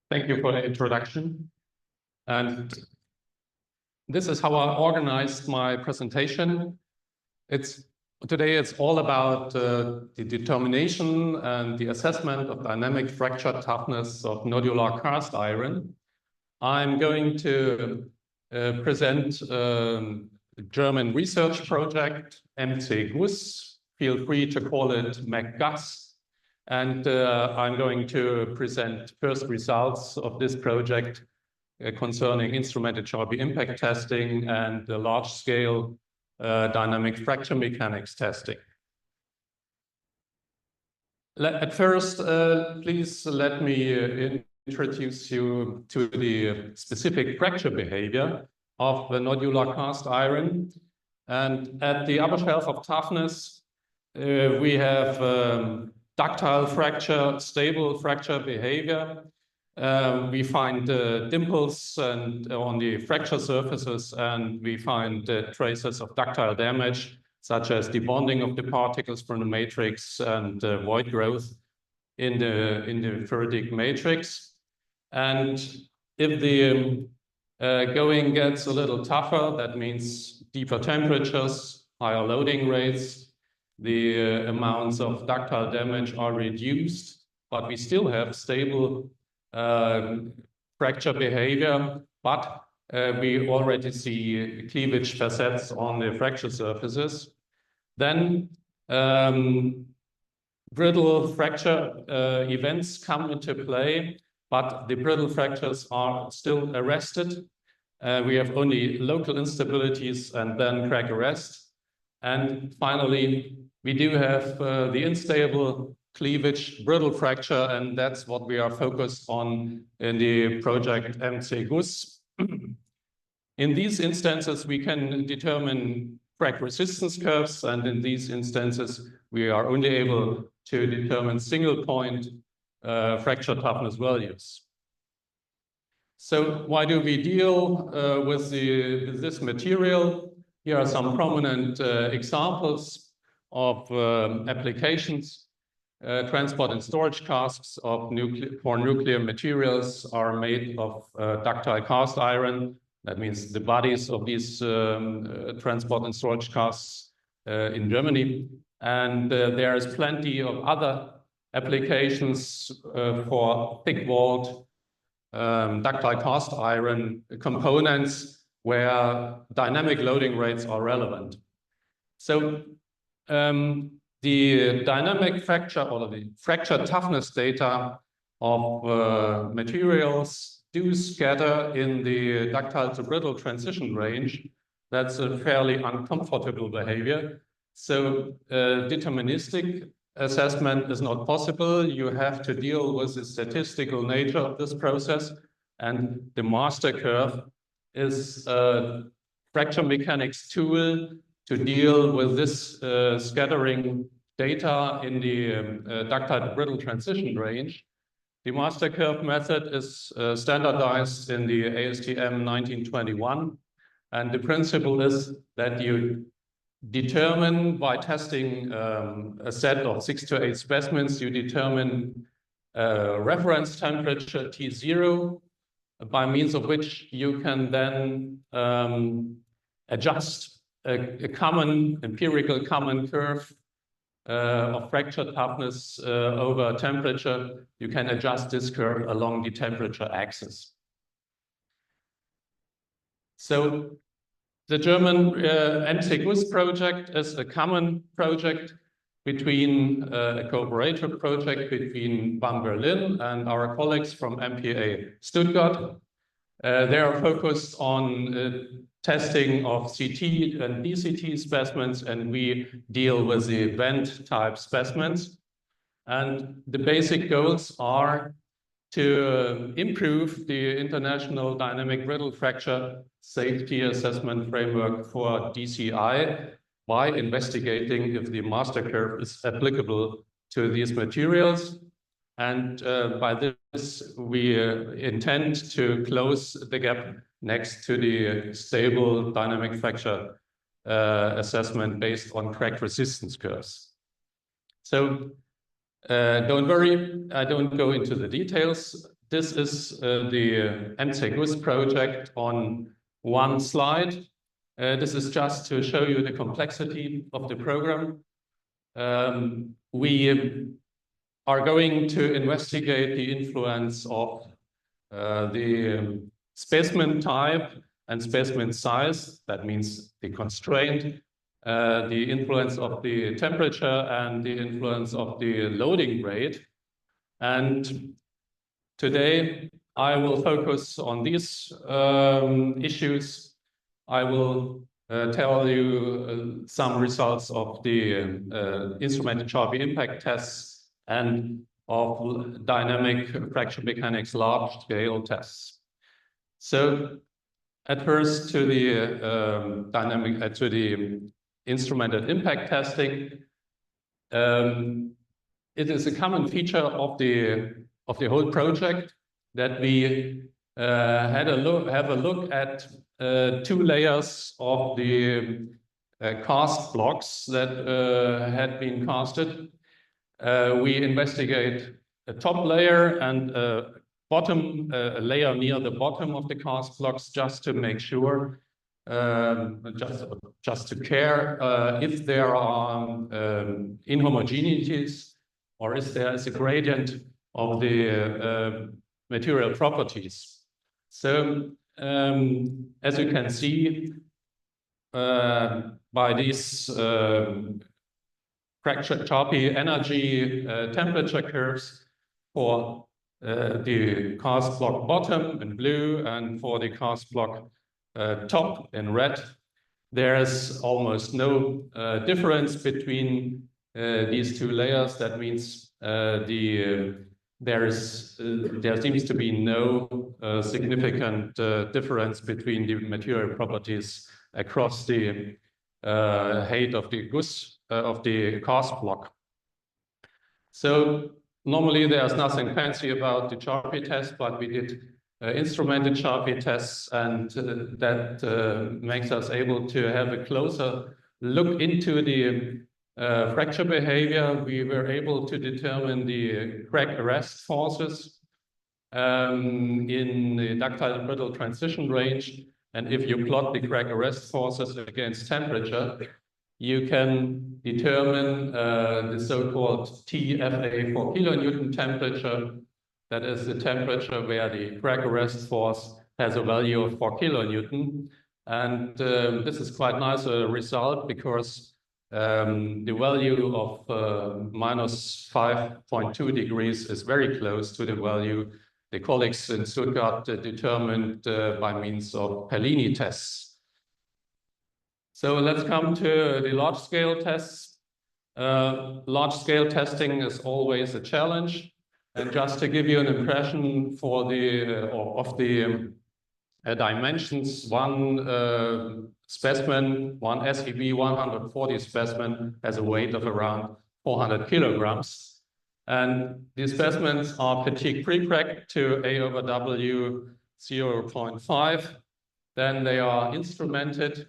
Thank you for the introduction. And this is how I organized my presentation. Today it's all about the determination and the assessment of dynamic fracture toughness of nodular cast iron. I'm going to present a German research project, MC-GUS. Feel free to call it MacGUS. And I'm going to present first results of this project concerning instrumented Charby impact testing and the large-scale dynamic fracture mechanics testing. At first, please let me introduce you to the specific fracture behavior of the nodular cast iron. And at the upper shelf of toughness, we have ductile fracture, stable fracture behavior. We find dimples on the fracture surfaces, and we find traces of ductile damage, such as debonding of the particles from the matrix and void growth in the ferritic matrix. And if the going gets a little tougher, that means deeper temperatures, higher loading rates, the amounts of ductile damage are reduced, but we still have stable fracture behavior, but we already see cleavage facets on the fracture surfaces. Then brittle fracture events come into play, but the brittle fractures are still arrested. We have only local instabilities and then crack arrest. And finally, we do have the unstable cleavage brittle fracture, and that's what we are focused on in the project MC-GUS. In these instances, we can determine crack resistance curves, and in these instances, we are only able to determine single point fracture toughness values. So why do we deal with this material? Here are some prominent examples of applications. Transport and storage casks for nuclear materials are made of ductile cast iron. That means the bodies of these transport and storage casks in Germany. And there is plenty of other applications for thick-walled ductile cast iron components where dynamic loading rates are relevant. So the dynamic fracture or the fracture toughness data of materials do scatter in the ductile to brittle transition range. That's a fairly uncomfortable behavior. So deterministic assessment is not possible. You have to deal with the statistical nature of this process, and the master curve is a fracture mechanics tool to deal with this scattering data in the ductile to brittle transition range. The master curve method is standardized in the ASTM 1921, and the principle is that you determine by testing a set of 6 to 8 specimens, you determine reference temperature T0, by means of which you can then adjust a common empirical common curve of fracture toughness over temperature. You can adjust this curve along the temperature axis. So the German MC-GUS project is a common project between a cooperative project between BAM Berlin and our colleagues from MPA Stuttgart. They are focused on testing of CT and DCT specimens, and we deal with the vent type specimens. And the basic goals are to improve the international dynamic brittle fracture safety assessment framework for DCI by investigating if the master curve is applicable to these materials. And by this, we intend to close the gap next to the stable dynamic fracture assessment based on crack resistance curves. So don't worry, I don't go into the details. this is the MCGUS project on one slide. This is just to show you the complexity of the program. We are going to investigate the influence of the specimen type and specimen size. That means the constraint, the influence of the temperature, and the influence of the loading rate. And today, I will focus on these issues. I will tell you some results of the instrumented Charpy impact tests and of dynamic fracture mechanics large-scale tests. So, at first, to the to the instrumented impact testing. It is a common feature of the whole project that we have a look at two layers of the cast blocks that had been casted. We investigate a top layer and a bottom layer near the bottom of the cast blocks, just to make sure, just to care if there are inhomogeneities, or if there is a gradient of the material properties. So, as you can see by these fracture Charpy energy temperature curves for the cast block bottom in blue and for the cast block top in red, there is almost no difference between these two layers. That means there seems to be no significant difference between the material properties across the height of the of the cast block. So normally there's nothing fancy about the Charpy test, but we did instrumented Charpy tests, and that makes us able to have a closer look into the fracture behavior. We were able to determine the crack arrest forces in the ductile and brittle transition range. And if you plot the crack arrest forces against temperature, you can determine the so-called TFA for kilonewton temperature. That is the temperature where the crack arrest force has a value of 4 kilonewton. And this is quite nice result, because the value of minus 5.2 degrees is very close to the value the colleagues in Stuttgart determined by means of Perlini tests. So let's come to the large-scale tests. Large-scale testing is always a challenge. And just to give you an impression for of the dimensions, one specimen, one SEB 140 specimen, has a weight of around 400 kilograms. And these specimens are fatigue pre-cracked to A/W 0.5. Then they are instrumented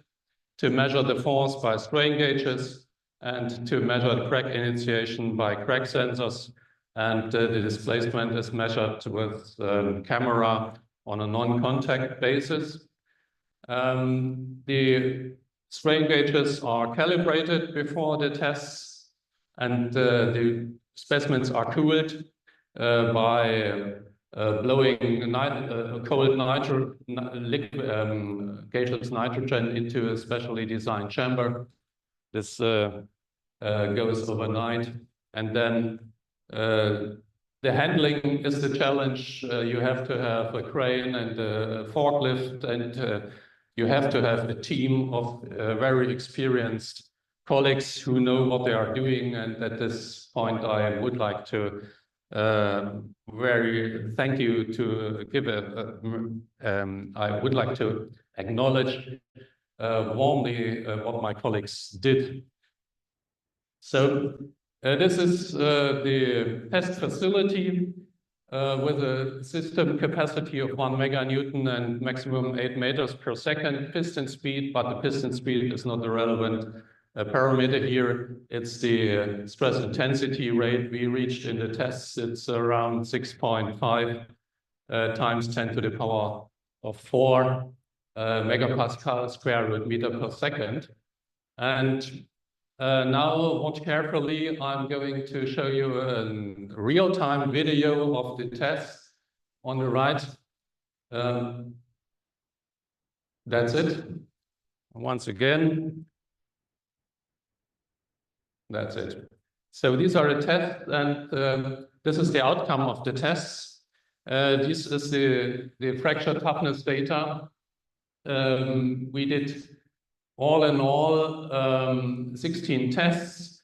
to measure the force by strain gauges and to measure the crack initiation by crack sensors. And the displacement is measured with camera on a non-contact basis. The strain gauges are calibrated before the tests, and the specimens are cooled by blowing cold gaseous nitrogen into a specially designed chamber. This goes overnight, and then the handling is the challenge. You have to have a crane and a forklift, and you have to have a team of very experienced colleagues who know what they are doing. And at this point, I would like to thank you to give I would like to acknowledge warmly what my colleagues did. So this is the test facility with a system capacity of 1 meganewton and maximum 8 meters per second piston speed, but the piston speed is not the relevant parameter here. It's the stress intensity rate we reached in the tests. It's around 6.5 times 10 to the power of 4 megapascal square root meter per second. And now, watch carefully. I'm going to show you a real-time video of the test on the right. That's it. Once again, that's it. So these are the tests, and this is the outcome of the tests. This is the fracture toughness data. We did all in all 16 tests,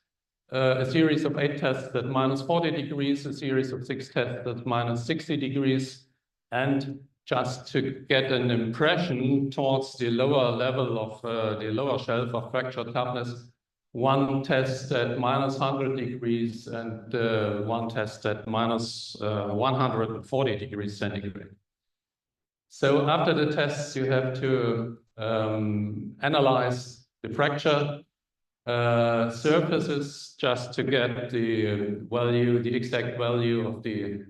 a series of 8 tests at minus 40 degrees, a series of 6 tests at minus 60 degrees, and just to get an impression towards the lower level of the lower shelf of fracture toughness, 1 test at minus 100 degrees and 1 test at minus 140 degrees centigrade. So after the tests, you have to analyze the fracture surfaces just to get the value, the exact value of the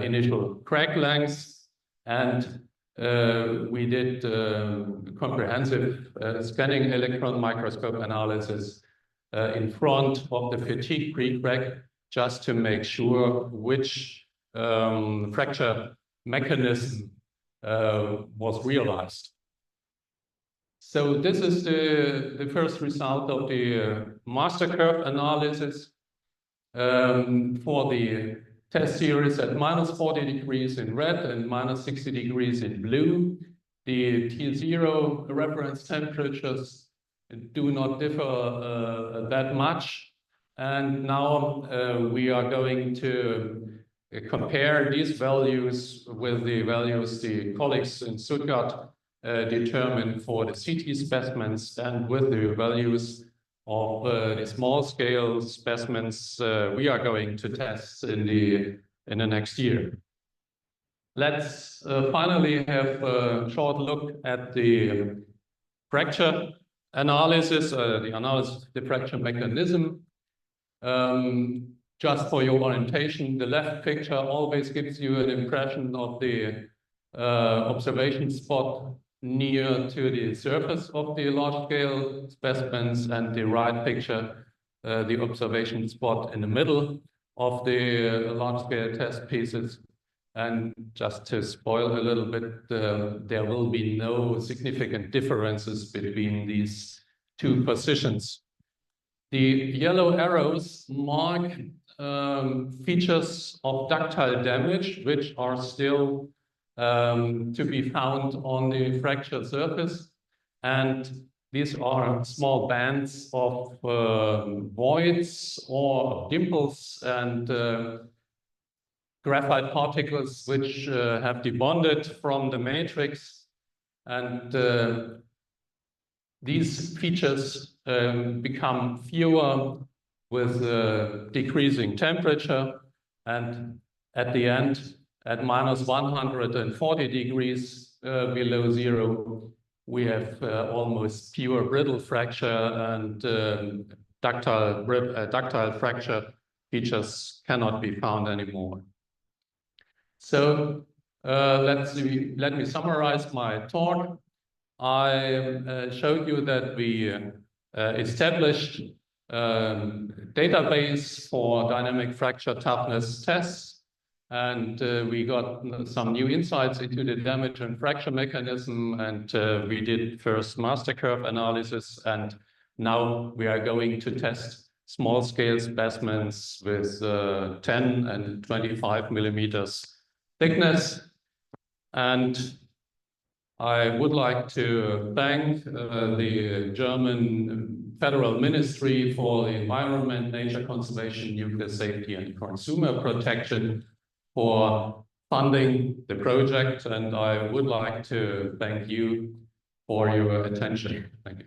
initial crack length. And we did comprehensive scanning electron microscope analysis in front of the fatigue pre-crack just to make sure which fracture mechanism was realized. So this is the first result of the master curve analysis for the test series at minus 40 degrees in red and minus 60 degrees in blue. The T0 reference temperatures do not differ that much. And now we are going to compare these values with the values the colleagues in Stuttgart determined for the CT specimens and with the values of the small-scale specimens we are going to test in the next year. Let's finally have a short look at the fracture analysis, the analysis of the fracture mechanism. Just for your orientation, the left picture always gives you an impression of the observation spot near to the surface of the large-scale specimens, and the right picture, the observation spot in the middle of the large-scale test pieces. And just to spoil a little bit, there will be no significant differences between these 2 positions. The yellow arrows mark features of ductile damage, which are still to be found on the fracture surface. And these are small bands of voids or dimples and graphite particles which have debonded from the matrix. And these features become fewer with decreasing temperature. And at the end, at minus 140 degrees below 0, we have almost pure brittle fracture, and ductile fracture features cannot be found anymore. So let me summarize my talk. I showed you that we established database for dynamic fracture toughness tests, and we got some new insights into the damage and fracture mechanism, and we did first master curve analysis, and now we are going to test small-scale specimens with 10 and 25 millimeters thickness. And I would like to thank the German Federal Ministry for the Environment, Nature Conservation, Nuclear Safety and Consumer Protection for funding the project. And I would like to thank you for your attention. Thank you.